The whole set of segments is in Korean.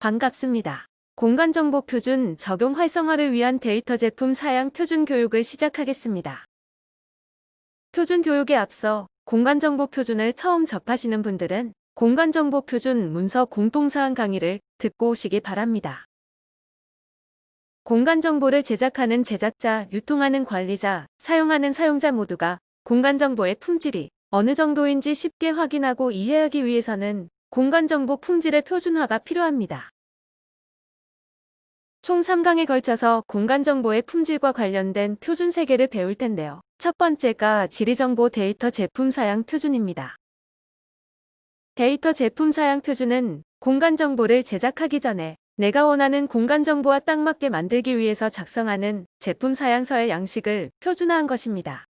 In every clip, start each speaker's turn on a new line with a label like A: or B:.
A: 반갑습니다. 공간정보 표준 적용 활성화를 위한 데이터 제품 사양 표준 교육을 시작하겠습니다. 표준 교육에 앞서 공간정보 표준을 처음 접하시는 분들은 공간정보 표준 문서 공통사항 강의를 듣고 오시기 바랍니다. 공간정보를 제작하는 제작자, 유통하는 관리자, 사용하는 사용자 모두가 공간정보의 품질이 어느 정도인지 쉽게 확인하고 이해하기 위해서는 공간정보 품질의 표준화가 필요합니다. 총 3강에 걸쳐서 공간정보의 품질과 관련된 표준 3개를 배울 텐데요. 첫 번째가 지리정보 데이터 제품 사양 표준입니다. 데이터 제품 사양 표준은 공간정보를 제작하기 전에 내가 원하는 공간정보와 딱 맞게 만들기 위해서 작성하는 제품 사양서의 양식을 표준화한 것입니다.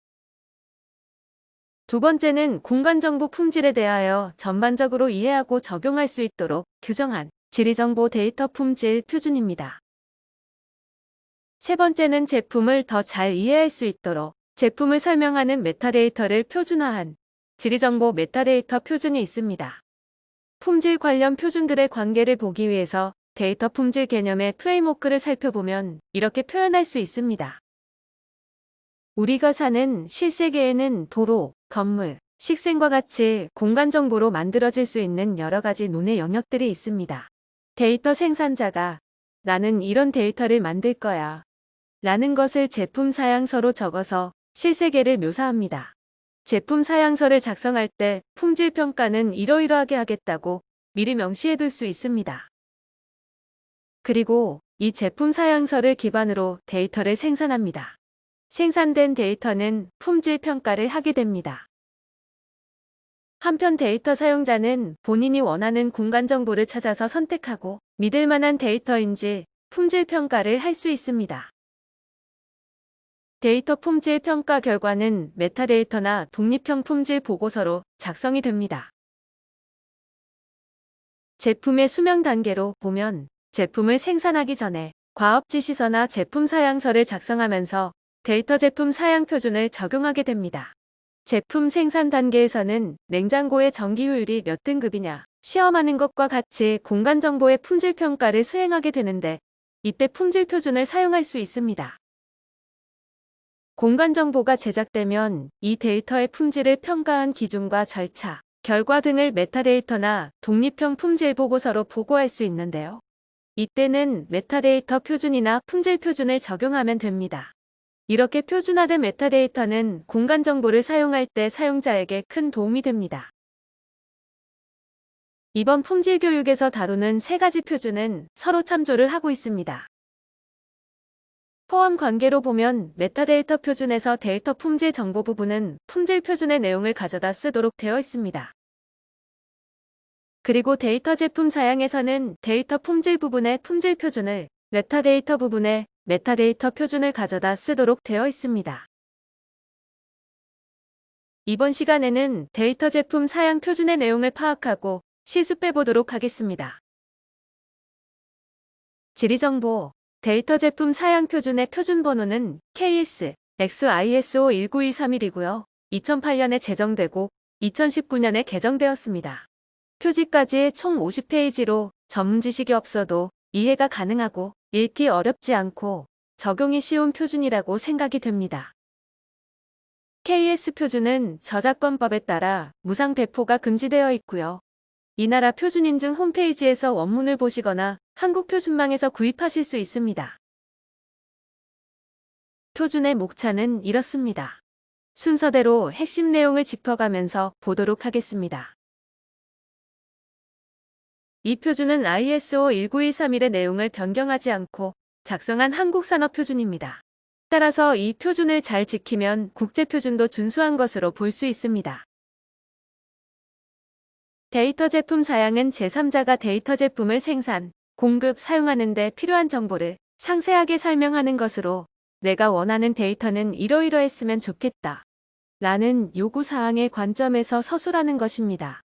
A: 두 번째는 공간정보 품질에 대하여 전반적으로 이해하고 적용할 수 있도록 규정한 지리정보 데이터 품질 표준입니다. 세 번째는 제품을 더 잘 이해할 수 있도록 제품을 설명하는 메타데이터를 표준화한 지리정보 메타데이터 표준이 있습니다. 품질 관련 표준들의 관계를 보기 위해서 데이터 품질 개념의 프레임워크를 살펴보면 이렇게 표현할 수 있습니다. 우리가 사는 실세계에는 도로, 건물, 식생과 같이 공간정보로 만들어질 수 있는 여러 가지 논의 영역들이 있습니다. 데이터 생산자가 나는 이런 데이터를 만들 거야 라는 것을 제품 사양서로 적어서 실세계를 묘사합니다. 제품 사양서를 작성할 때 품질 평가는 이러이러하게 하겠다고 미리 명시해둘 수 있습니다. 그리고 이 제품 사양서를 기반으로 데이터를 생산합니다. 생산된 데이터는 품질 평가를 하게 됩니다. 한편 데이터 사용자는 본인이 원하는 공간정보를 찾아서 선택하고 믿을 만한 데이터인지 품질 평가를 할 수 있습니다. 데이터 품질 평가 결과는 메타데이터나 독립형 품질 보고서로 작성이 됩니다. 제품의 수명 단계로 보면 제품을 생산하기 전에 과업 지시서나 제품 사양서를 작성하면서 데이터 제품 사양 표준을 적용하게 됩니다. 제품 생산 단계에서는 냉장고의 전기 효율이 몇 등급이냐 시험하는 것과 같이 공간정보의 품질 평가를 수행하게 되는데 이때 품질 표준을 사용할 수 있습니다. 공간정보가 제작되면 이 데이터의 품질을 평가한 기준과 절차, 결과 등을 메타데이터나 독립형 품질 보고서로 보고할 수 있는데요. 이때는 메타데이터 표준이나 품질 표준을 적용하면 됩니다. 이렇게 표준화된 메타데이터는 공간정보를 사용할 때 사용자에게 큰 도움이 됩니다. 이번 품질 교육에서 다루는 3가지 표준은 서로 참조를 하고 있습니다. 포함 관계로 보면 메타데이터 표준에서 데이터 품질 정보 부분은 품질 표준의 내용을 가져다 쓰도록 되어 있습니다. 그리고 데이터 제품 사양에서는 데이터 품질 부분의 품질 표준을, 메타데이터 부분에 메타데이터 표준을 가져다 쓰도록 되어 있습니다. 이번 시간에는 데이터 제품 사양 표준의 내용을 파악하고 실습해 보도록 하겠습니다. 지리정보 데이터 제품 사양 표준의 표준 번호는 KS XISO 19131이고요. 2008년에 제정되고 2019년에 개정되었습니다. 표지까지 총 50페이지로 전문 지식이 없어도 이해가 가능하고 읽기 어렵지 않고 적용이 쉬운 표준이라고 생각이 됩니다. KS 표준은 저작권법에 따라 무상 배포가 금지되어 있고요. 이 나라 표준인증 홈페이지에서 원문을 보시거나 한국표준망에서 구입하실 수 있습니다. 표준의 목차는 이렇습니다. 순서대로 핵심 내용을 짚어가면서 보도록 하겠습니다. 이 표준은 ISO 19131의 내용을 변경하지 않고 작성한 한국산업표준입니다. 따라서 이 표준을 잘 지키면 국제표준도 준수한 것으로 볼 수 있습니다. 데이터 제품 사양은 제3자가 데이터 제품을 생산, 공급, 사용하는 데 필요한 정보를 상세하게 설명하는 것으로 내가 원하는 데이터는 이러이러했으면 좋겠다 라는 요구사항의 관점에서 서술하는 것입니다.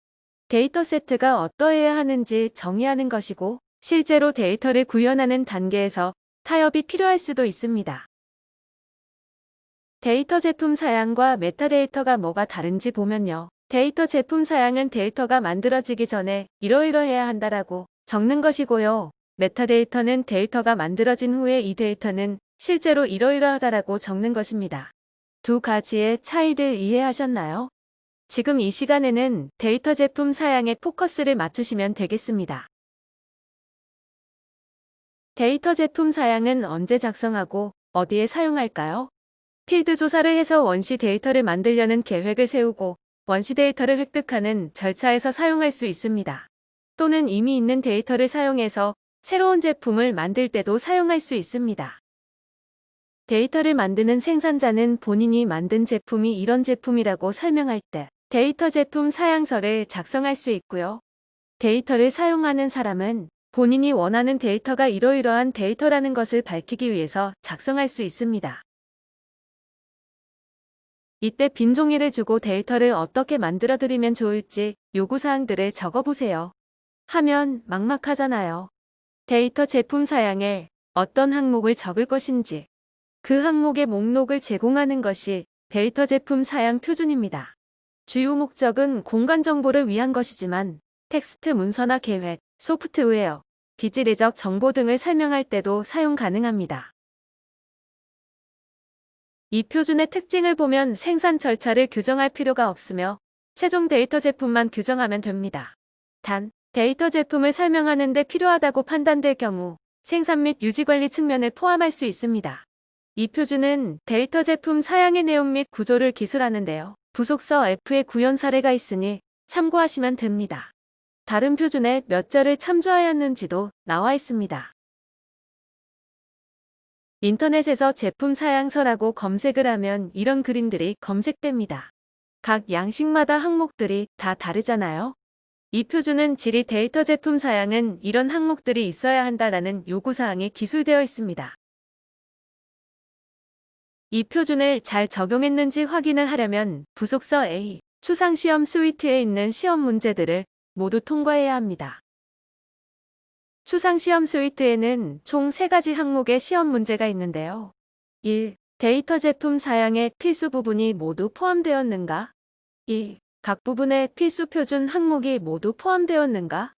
A: 데이터 세트가 어떠해야 하는지 정의하는 것이고 실제로 데이터를 구현하는 단계에서 타협이 필요할 수도 있습니다. 데이터 제품 사양과 메타데이터가 뭐가 다른지 보면요. 데이터 제품 사양은 데이터가 만들어지기 전에 이러이러해야 한다라고 적는 것이고요. 메타데이터는 데이터가 만들어진 후에 이 데이터는 실제로 이러이러하다라고 적는 것입니다. 두 가지의 차이를 이해하셨나요? 지금 이 시간에는 데이터 제품 사양에 포커스를 맞추시면 되겠습니다. 데이터 제품 사양은 언제 작성하고 어디에 사용할까요? 필드 조사를 해서 원시 데이터를 만들려는 계획을 세우고 원시 데이터를 획득하는 절차에서 사용할 수 있습니다. 또는 이미 있는 데이터를 사용해서 새로운 제품을 만들 때도 사용할 수 있습니다. 데이터를 만드는 생산자는 본인이 만든 제품이 이런 제품이라고 설명할 때 데이터 제품 사양서를 작성할 수 있고요. 데이터를 사용하는 사람은 본인이 원하는 데이터가 이러이러한 데이터라는 것을 밝히기 위해서 작성할 수 있습니다. 이때 빈 종이를 주고 데이터를 어떻게 만들어 드리면 좋을지 요구사항들을 적어보세요. 하면 막막하잖아요. 데이터 제품 사양에 어떤 항목을 적을 것인지 그 항목의 목록을 제공하는 것이 데이터 제품 사양 표준입니다. 주요 목적은 공간 정보를 위한 것이지만 텍스트 문서나 계획, 소프트웨어, 비지리적 정보 등을 설명할 때도 사용 가능합니다. 이 표준의 특징을 보면 생산 절차를 규정할 필요가 없으며 최종 데이터 제품만 규정하면 됩니다. 단, 데이터 제품을 설명하는 데 필요하다고 판단될 경우 생산 및 유지 관리 측면을 포함할 수 있습니다. 이 표준은 데이터 제품 사양의 내용 및 구조를 기술하는데요. 부속서 F의 구현 사례가 있으니 참고하시면 됩니다. 다른 표준에 몇 절을 참조하였는지도 나와 있습니다. 인터넷에서 제품 사양서라고 검색을 하면 이런 그림들이 검색됩니다. 각 양식마다 항목들이 다 다르잖아요. 이 표준은 질의 데이터 제품 사양은 이런 항목들이 있어야 한다라는 요구사항이 기술되어 있습니다. 이 표준을 잘 적용했는지 확인을 하려면 부속서 A, 추상시험 스위트에 있는 시험 문제들을 모두 통과해야 합니다. 추상시험 스위트에는 총 3가지 항목의 시험 문제가 있는데요. 1. 데이터 제품 사양의 필수 부분이 모두 포함되었는가? 2. 각 부분의 필수 표준 항목이 모두 포함되었는가?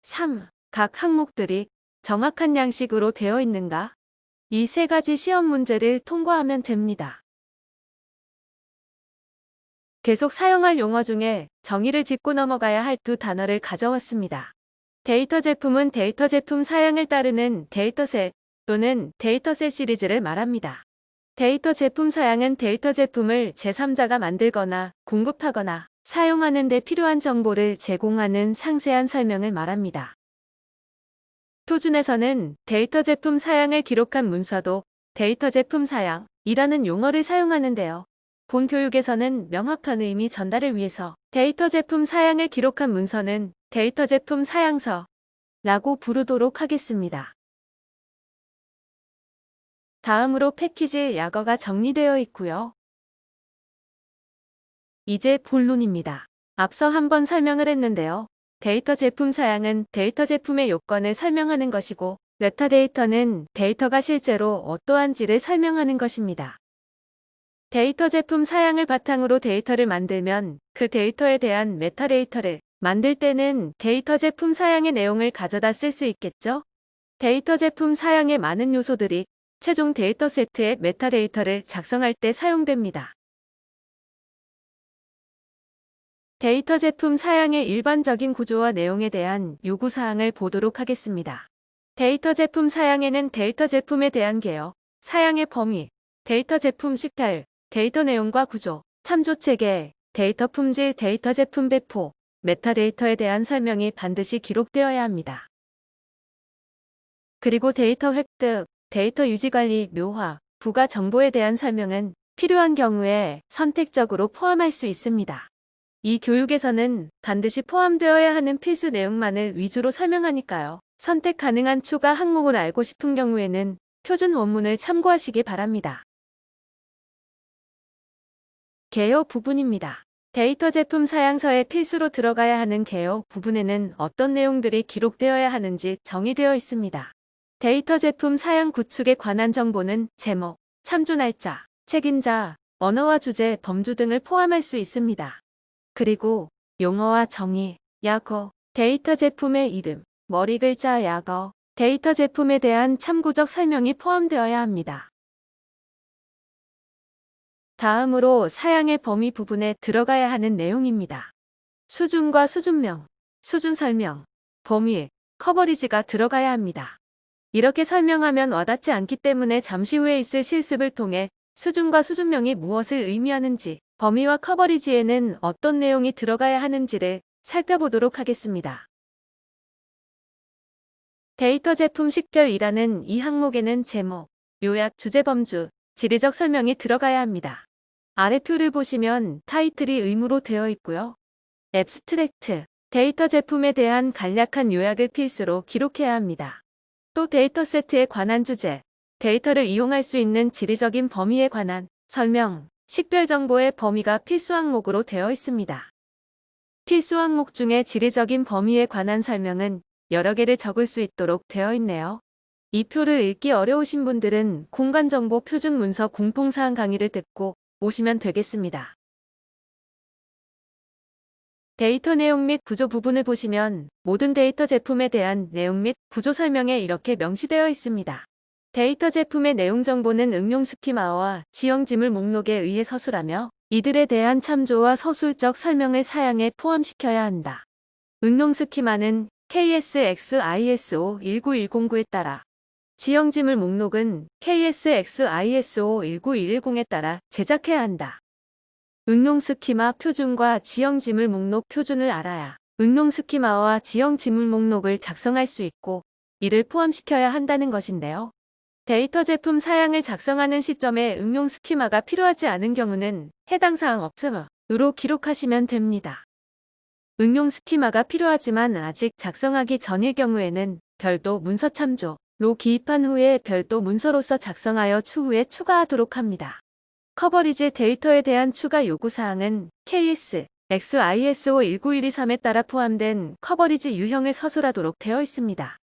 A: 3. 각 항목들이 정확한 양식으로 되어 있는가? 이 3가지 시험 문제를 통과하면 됩니다. 계속 사용할 용어 중에 정의를 짚고 넘어가야 할 2단어를 가져왔습니다. 데이터 제품은 데이터 제품 사양을 따르는 데이터셋 또는 데이터셋 시리즈를 말합니다. 데이터 제품 사양은 데이터 제품을 제3자가 만들거나 공급하거나 사용하는 데 필요한 정보를 제공하는 상세한 설명을 말합니다. 표준에서는 데이터 제품 사양을 기록한 문서도 데이터 제품 사양이라는 용어를 사용하는데요. 본 교육에서는 명확한 의미 전달을 위해서 데이터 제품 사양을 기록한 문서는 데이터 제품 사양서라고 부르도록 하겠습니다. 다음으로 패키지 약어가 정리되어 있고요. 이제 본론입니다. 앞서 한번 설명을 했는데요. 데이터 제품 사양은 데이터 제품의 요건을 설명하는 것이고 메타데이터는 데이터가 실제로 어떠한지를 설명하는 것입니다. 데이터 제품 사양을 바탕으로 데이터를 만들면 그 데이터에 대한 메타데이터를 만들 때는 데이터 제품 사양의 내용을 가져다 쓸 수 있겠죠? 데이터 제품 사양의 많은 요소들이 최종 데이터 세트의 메타데이터를 작성할 때 사용됩니다. 데이터 제품 사양의 일반적인 구조와 내용에 대한 요구사항을 보도록 하겠습니다. 데이터 제품 사양에는 데이터 제품에 대한 개요, 사양의 범위, 데이터 제품 식별, 데이터 내용과 구조, 참조 체계, 데이터 품질, 데이터 제품 배포, 메타데이터에 대한 설명이 반드시 기록되어야 합니다. 그리고 데이터 획득, 데이터 유지관리, 묘화, 부가 정보에 대한 설명은 필요한 경우에 선택적으로 포함할 수 있습니다. 이 교육에서는 반드시 포함되어야 하는 필수 내용만을 위주로 설명하니까요. 선택 가능한 추가 항목을 알고 싶은 경우에는 표준 원문을 참고하시기 바랍니다. 개요 부분입니다. 데이터 제품 사양서에 필수로 들어가야 하는 개요 부분에는 어떤 내용들이 기록되어야 하는지 정의되어 있습니다. 데이터 제품 사양 구축에 관한 정보는 제목, 참조 날짜, 책임자, 언어와 주제, 범주 등을 포함할 수 있습니다. 그리고 용어와 정의, 약어, 데이터 제품의 이름, 머리 글자 약어, 데이터 제품에 대한 참고적 설명이 포함되어야 합니다. 다음으로 사양의 범위 부분에 들어가야 하는 내용입니다. 수준과 수준명, 수준 설명, 범위, 커버리지가 들어가야 합니다. 이렇게 설명하면 와닿지 않기 때문에 잠시 후에 있을 실습을 통해 수준과 수준명이 무엇을 의미하는지, 범위와 커버리지에는 어떤 내용이 들어가야 하는지를 살펴보도록 하겠습니다. 데이터 제품 식별 2라는 이 항목에는 제목, 요약, 주제, 범주, 지리적 설명이 들어가야 합니다. 아래 표를 보시면 타이틀이 의무로 되어 있고요. 앱스트랙트, 데이터 제품에 대한 간략한 요약을 필수로 기록해야 합니다. 또 데이터 세트에 관한 주제, 데이터를 이용할 수 있는 지리적인 범위에 관한 설명, 식별 정보의 범위가 필수 항목으로 되어 있습니다. 필수 항목 중에 지리적인 범위에 관한 설명은 여러 개를 적을 수 있도록 되어 있네요. 이 표를 읽기 어려우신 분들은 공간정보 표준 문서 공통사항 강의를 듣고 오시면 되겠습니다. 데이터 내용 및 구조 부분을 보시면 모든 데이터 제품에 대한 내용 및 구조 설명에 이렇게 명시되어 있습니다. 데이터 제품의 내용 정보는 응용 스키마와 지형 지물 목록에 의해 서술하며 이들에 대한 참조와 서술적 설명을 사양에 포함시켜야 한다. 응용 스키마는 KSX ISO 19109에 따라, 지형 지물 목록은 KSX ISO 19110에 따라 제작해야 한다. 응용 스키마 표준과 지형 지물 목록 표준을 알아야 응용 스키마와 지형 지물 목록을 작성할 수 있고 이를 포함시켜야 한다는 것인데요. 데이터 제품 사양을 작성하는 시점에 응용 스키마가 필요하지 않은 경우는 해당 사항 없음으로 기록하시면 됩니다. 응용 스키마가 필요하지만 아직 작성하기 전일 경우에는 별도 문서 참조로 기입한 후에 별도 문서로서 작성하여 추후에 추가하도록 합니다. 커버리지 데이터에 대한 추가 요구사항은 KS, ISO 19123에 따라 포함된 커버리지 유형을 서술하도록 되어 있습니다.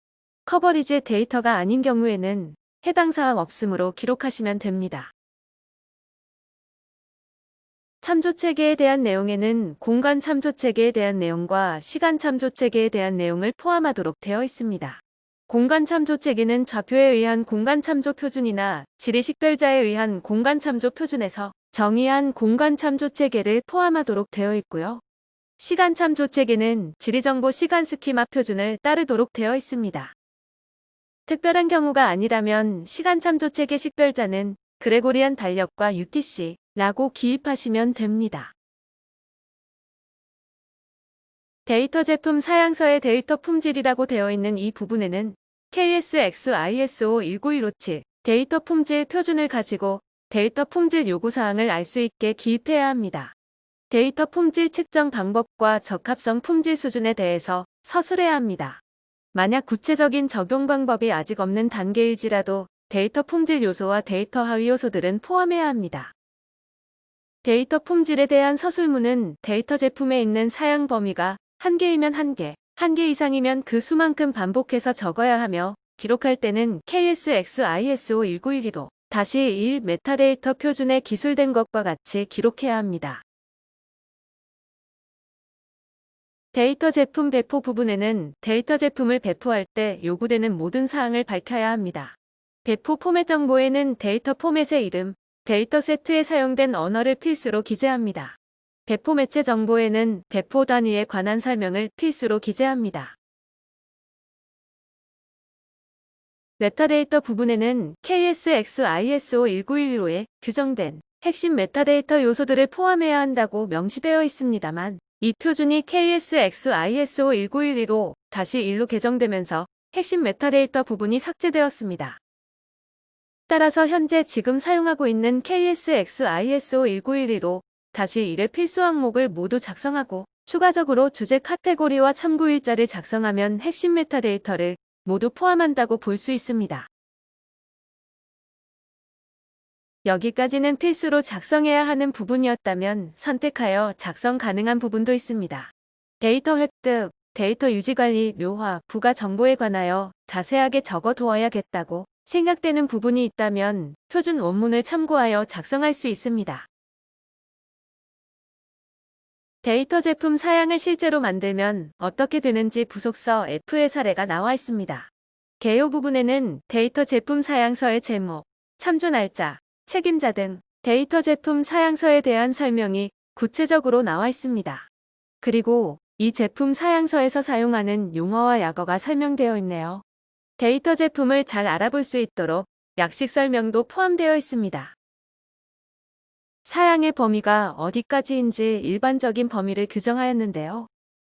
A: 커버리지 데이터가 아닌 경우에는 해당 사항 없음으로 기록하시면 됩니다. 참조체계에 대한 내용에는 공간 참조체계에 대한 내용과 시간 참조체계에 대한 내용을 포함하도록 되어 있습니다. 공간 참조체계는 좌표에 의한 공간 참조 표준이나 지리 식별자에 의한 공간 참조 표준에서 정의한 공간 참조체계를 포함하도록 되어 있고요. 시간 참조체계는 지리정보 시간 스키마 표준을 따르도록 되어 있습니다. 특별한 경우가 아니라면 시간 참조체계 식별자는 그레고리안 달력과 UTC라고 기입하시면 됩니다. 데이터 제품 사양서의 데이터 품질이라고 되어 있는 이 부분에는 KSX ISO 19157 데이터 품질 표준을 가지고 데이터 품질 요구사항을 알 수 있게 기입해야 합니다. 데이터 품질 측정 방법과 적합성 품질 수준에 대해서 서술해야 합니다. 만약 구체적인 적용 방법이 아직 없는 단계일지라도 데이터 품질 요소와 데이터 하위 요소들은 포함해야 합니다. 데이터 품질에 대한 서술문은 데이터 제품에 있는 사양 범위가 1개이면 1개, 1개 이상이면 그 수만큼 반복해서 적어야 하며 기록할 때는 KSX ISO 1912로 다시 1 메타데이터 표준에 기술된 것과 같이 기록해야 합니다. 데이터 제품 배포 부분에는 데이터 제품을 배포할 때 요구되는 모든 사항을 밝혀야 합니다. 배포 포맷 정보에는 데이터 포맷의 이름, 데이터 세트에 사용된 언어를 필수로 기재합니다. 배포 매체 정보에는 배포 단위에 관한 설명을 필수로 기재합니다. 메타데이터 부분에는 KSX ISO 1912에 규정된 핵심 메타데이터 요소들을 포함해야 한다고 명시되어 있습니다만 이 표준이 KSX ISO 1912로 다시 1로 개정되면서 핵심 메타데이터 부분이 삭제되었습니다. 따라서 현재 지금 사용하고 있는 KSX ISO 1912로 다시 1의 필수 항목을 모두 작성하고 추가적으로 주제 카테고리와 참고일자를 작성하면 핵심 메타데이터를 모두 포함한다고 볼 수 있습니다. 여기까지는 필수로 작성해야 하는 부분이었다면 선택하여 작성 가능한 부분도 있습니다. 데이터 획득, 데이터 유지관리, 묘화, 부가 정보에 관하여 자세하게 적어두어야겠다고 생각되는 부분이 있다면 표준 원문을 참고하여 작성할 수 있습니다. 데이터 제품 사양을 실제로 만들면 어떻게 되는지 부속서 F의 사례가 나와 있습니다. 개요 부분에는 데이터 제품 사양서의 제목, 참조 날짜, 책임자 등 데이터 제품 사양서에 대한 설명이 구체적으로 나와 있습니다. 그리고 이 제품 사양서에서 사용하는 용어와 약어가 설명되어 있네요. 데이터 제품을 잘 알아볼 수 있도록 약식 설명도 포함되어 있습니다. 사양의 범위가 어디까지인지 일반적인 범위를 규정하였는데요.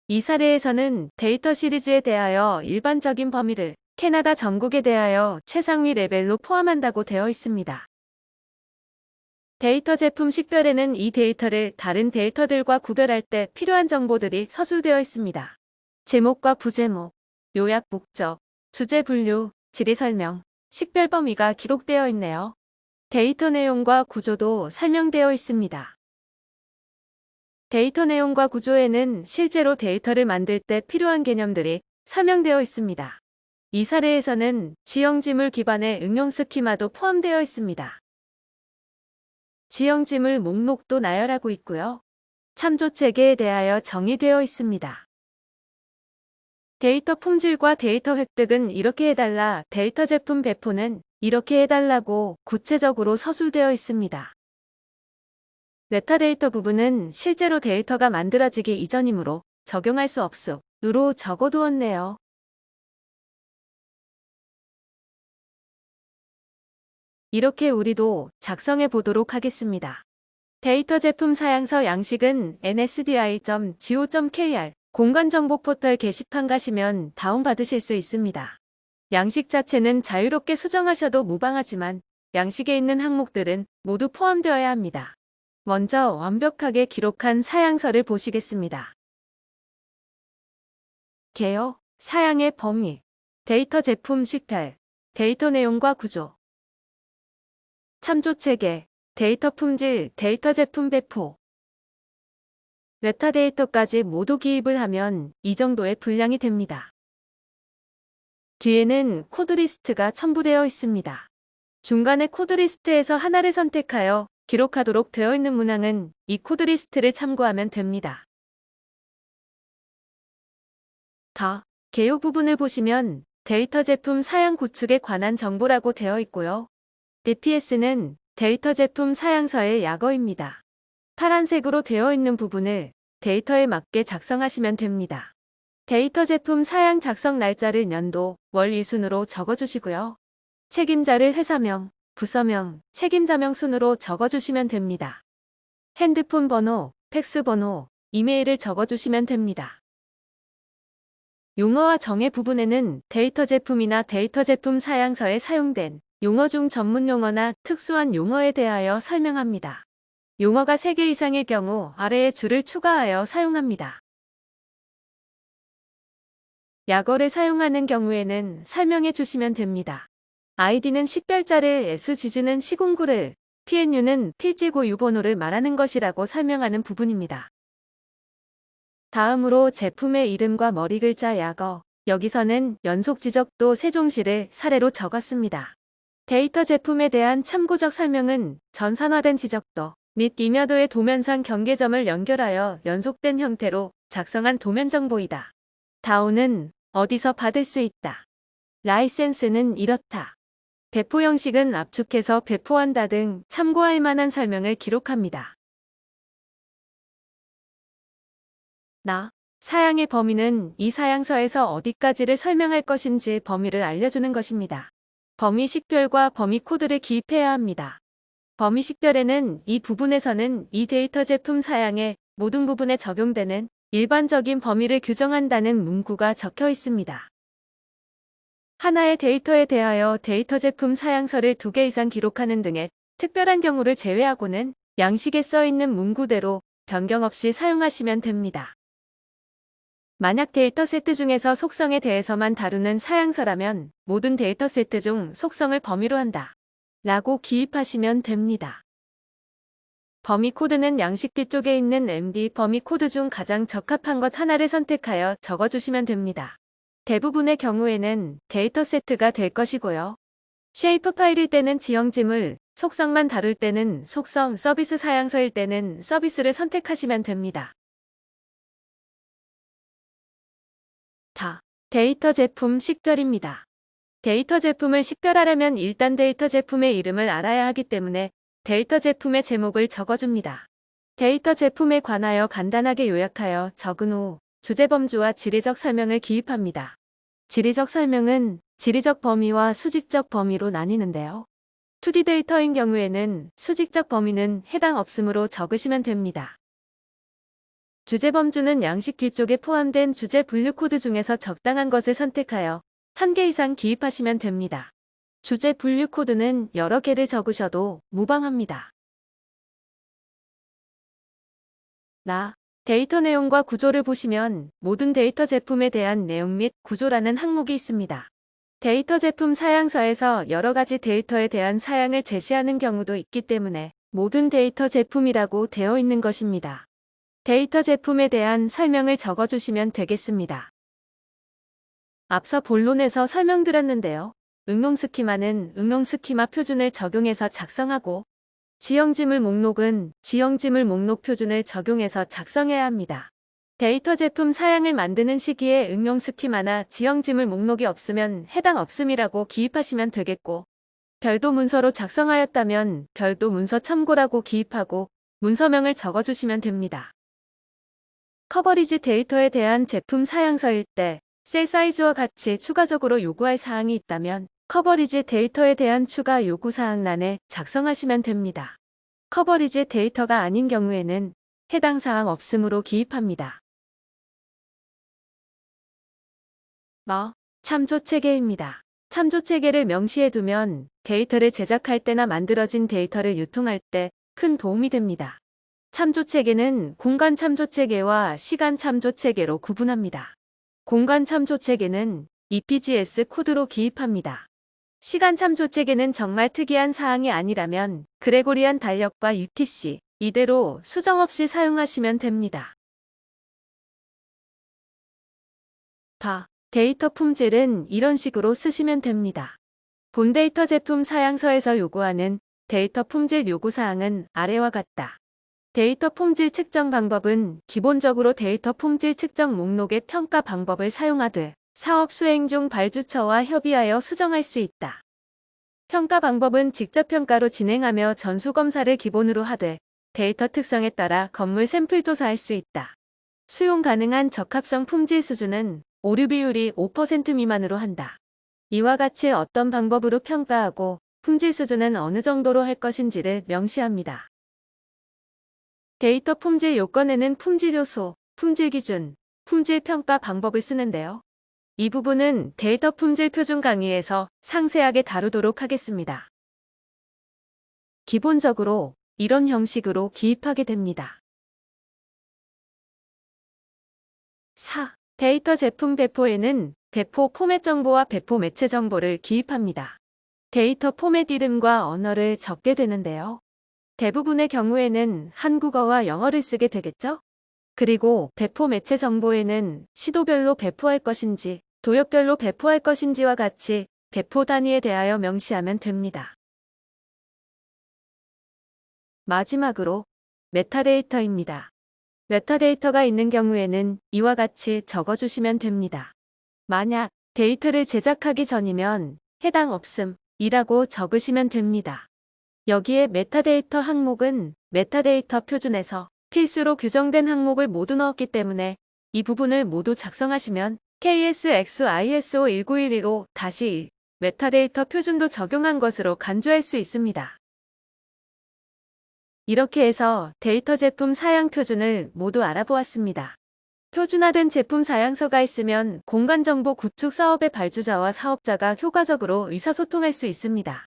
A: 이 사례에서는 데이터 시리즈에 대하여 일반적인 범위를 캐나다 전국에 대하여 최상위 레벨로 포함한다고 되어 있습니다. 데이터 제품 식별에는 이 데이터를 다른 데이터들과 구별할 때 필요한 정보들이 서술되어 있습니다. 제목과 부제목, 요약 목적, 주제 분류, 질의 설명, 식별 범위가 기록되어 있네요. 데이터 내용과 구조도 설명되어 있습니다. 데이터 내용과 구조에는 실제로 데이터를 만들 때 필요한 개념들이 설명되어 있습니다. 이 사례에서는 지형지물 기반의 응용 스키마도 포함되어 있습니다. 지형지물 목록도 나열하고 있고요. 참조 체계에 대하여 정의되어 있습니다. 데이터 품질과 데이터 획득은 이렇게 해달라, 데이터 제품 배포는 이렇게 해달라고 구체적으로 서술되어 있습니다. 메타데이터 부분은 실제로 데이터가 만들어지기 이전이므로 적용할 수 없으로 적어두었네요. 이렇게 우리도 작성해 보도록 하겠습니다. 데이터 제품 사양서 양식은 nsdi.go.kr 공간정보 포털 게시판 가시면 다운받으실 수 있습니다. 양식 자체는 자유롭게 수정하셔도 무방하지만 양식에 있는 항목들은 모두 포함되어야 합니다. 먼저 완벽하게 기록한 사양서를 보시겠습니다. 개요, 사양의 범위, 데이터 제품 식별, 데이터 내용과 구조, 참조 체계, 데이터 품질, 데이터 제품 배포, 메타데이터까지 모두 기입을 하면 이 정도의 분량이 됩니다. 뒤에는 코드리스트가 첨부되어 있습니다. 중간에 코드리스트에서 하나를 선택하여 기록하도록 되어 있는 문항은 이 코드리스트를 참고하면 됩니다. 개요 부분을 보시면 데이터 제품 사양 구축에 관한 정보라고 되어 있고요. DPS는 데이터 제품 사양서의 약어입니다. 파란색으로 되어 있는 부분을 데이터에 맞게 작성하시면 됩니다. 데이터 제품 사양 작성 날짜를 연도, 월 이순으로 적어주시고요. 책임자를 회사명, 부서명, 책임자명 순으로 적어주시면 됩니다. 핸드폰 번호, 팩스 번호, 이메일을 적어주시면 됩니다. 용어와 정의 부분에는 데이터 제품이나 데이터 제품 사양서에 사용된 용어 중 전문 용어나 특수한 용어에 대하여 설명합니다. 용어가 3개 이상일 경우 아래에 줄을 추가하여 사용합니다. 약어를 사용하는 경우에는 설명해 주시면 됩니다. 아이디는 식별자를, SGG는 시공구를, PNU는 필지 고유 번호를 말하는 것이라고 설명하는 부분입니다. 다음으로 제품의 이름과 머리 글자 약어, 여기서는 연속 지적도 세종시를 사례로 적었습니다. 데이터 제품에 대한 참고적 설명은 전산화된 지적도 및 임야도의 도면상 경계점을 연결하여 연속된 형태로 작성한 도면 정보이다. 다운은 어디서 받을 수 있다. 라이센스는 이렇다. 배포 형식은 압축해서 배포한다 등 참고할 만한 설명을 기록합니다. 사양의 범위는 이 사양서에서 어디까지를 설명할 것인지 범위를 알려주는 것입니다. 범위 식별과 범위 코드를 기입해야 합니다. 범위 식별에는 이 부분에서는 이 데이터 제품 사양의 모든 부분에 적용되는 일반적인 범위를 규정한다는 문구가 적혀 있습니다. 하나의 데이터에 대하여 데이터 제품 사양서를 2개 이상 기록하는 등의 특별한 경우를 제외하고는 양식에 써 있는 문구대로 변경 없이 사용하시면 됩니다. 만약 데이터 세트 중에서 속성에 대해서만 다루는 사양서라면 모든 데이터 세트 중 속성을 범위로 한다 라고 기입하시면 됩니다. 범위 코드는 양식 뒤쪽에 있는 MD 범위 코드 중 가장 적합한 것 하나를 선택하여 적어주시면 됩니다. 대부분의 경우에는 데이터 세트가 될 것이고요. 쉐이프 파일일 때는 지형지물, 속성만 다룰 때는 속성, 서비스 사양서일 때는 서비스를 선택하시면 됩니다. 데이터 제품 식별입니다. 데이터 제품을 식별하려면 일단 데이터 제품의 이름을 알아야 하기 때문에 데이터 제품의 제목을 적어줍니다. 데이터 제품에 관하여 간단하게 요약하여 적은 후 주제범주와 지리적 설명을 기입합니다. 지리적 설명은 지리적 범위와 수직적 범위로 나뉘는데요. 2D 데이터인 경우에는 수직적 범위는 해당 없음으로 적으시면 됩니다. 주제범주는 양식 뒤쪽에 포함된 주제 분류 코드 중에서 적당한 것을 선택하여 1개 이상 기입하시면 됩니다. 주제 분류 코드는 여러 개를 적으셔도 무방합니다. 데이터 내용과 구조를 보시면 모든 데이터 제품에 대한 내용 및 구조라는 항목이 있습니다. 데이터 제품 사양서에서 여러 가지 데이터에 대한 사양을 제시하는 경우도 있기 때문에 모든 데이터 제품이라고 되어 있는 것입니다. 데이터 제품에 대한 설명을 적어주시면 되겠습니다. 앞서 본론에서 설명드렸는데요. 응용 스키마는 응용 스키마 표준을 적용해서 작성하고 지형지물 목록은 지형지물 목록 표준을 적용해서 작성해야 합니다. 데이터 제품 사양을 만드는 시기에 응용 스키마나 지형지물 목록이 없으면 해당 없음이라고 기입하시면 되겠고, 별도 문서로 작성하였다면 별도 문서 첨고라고 기입하고 문서명을 적어주시면 됩니다. 커버리지 데이터에 대한 제품 사양서일 때 셀 사이즈와 같이 추가적으로 요구할 사항이 있다면 커버리지 데이터에 대한 추가 요구사항란에 작성하시면 됩니다. 커버리지 데이터가 아닌 경우에는 해당 사항 없음으로 기입합니다. 참조체계입니다. 참조체계를 명시해두면 데이터를 제작할 때나 만들어진 데이터를 유통할 때 큰 도움이 됩니다. 참조체계는 공간 참조체계와 시간 참조체계로 구분합니다. 공간 참조체계는 EPGS 코드로 기입합니다. 시간 참조체계는 정말 특이한 사항이 아니라면 그레고리안 달력과 UTC 이대로 수정 없이 사용하시면 됩니다. 데이터 품질은 이런 식으로 쓰시면 됩니다. 본 데이터 제품 사양서에서 요구하는 데이터 품질 요구사항은 아래와 같다. 데이터 품질 측정 방법은 기본적으로 데이터 품질 측정 목록의 평가 방법을 사용하되 사업 수행 중 발주처와 협의하여 수정할 수 있다. 평가 방법은 직접 평가로 진행하며 전수검사를 기본으로 하되 데이터 특성에 따라 건물 샘플 조사할 수 있다. 수용 가능한 적합성 품질 수준은 오류 비율이 5% 미만으로 한다. 이와 같이 어떤 방법으로 평가하고 품질 수준은 어느 정도로 할 것인지를 명시합니다. 데이터 품질 요건에는 품질 요소, 품질 기준, 품질 평가 방법을 쓰는데요. 이 부분은 데이터 품질 표준 강의에서 상세하게 다루도록 하겠습니다. 기본적으로 이런 형식으로 기입하게 됩니다. 데이터 제품 배포에는 배포 포맷 정보와 배포 매체 정보를 기입합니다. 데이터 포맷 이름과 언어를 적게 되는데요. 대부분의 경우에는 한국어와 영어를 쓰게 되겠죠? 그리고 배포 매체 정보에는 시도별로 배포할 것인지 도역별로 배포할 것인지와 같이 배포 단위에 대하여 명시하면 됩니다. 마지막으로 메타데이터입니다. 메타데이터가 있는 경우에는 이와 같이 적어주시면 됩니다. 만약 데이터를 제작하기 전이면 해당 없음이라고 적으시면 됩니다. 여기에 메타데이터 항목은 메타데이터 표준에서 필수로 규정된 항목을 모두 넣었기 때문에 이 부분을 모두 작성하시면 KSX ISO 1911로-1 메타데이터 표준도 적용한 것으로 간주할 수 있습니다. 이렇게 해서 데이터 제품 사양 표준을 모두 알아보았습니다. 표준화된 제품 사양서가 있으면 공간정보 구축 사업의 발주자와 사업자가 효과적으로 의사소통할 수 있습니다.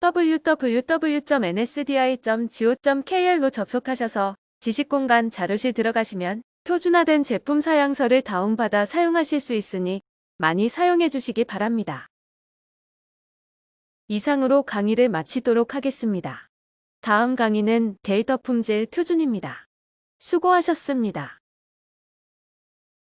A: www.nsdi.go.kr로 접속하셔서 지식공간 자료실 들어가시면 표준화된 제품 사양서를 다운받아 사용하실 수 있으니 많이 사용해 주시기 바랍니다. 이상으로 강의를 마치도록 하겠습니다. 다음 강의는 데이터 품질 표준입니다. 수고하셨습니다.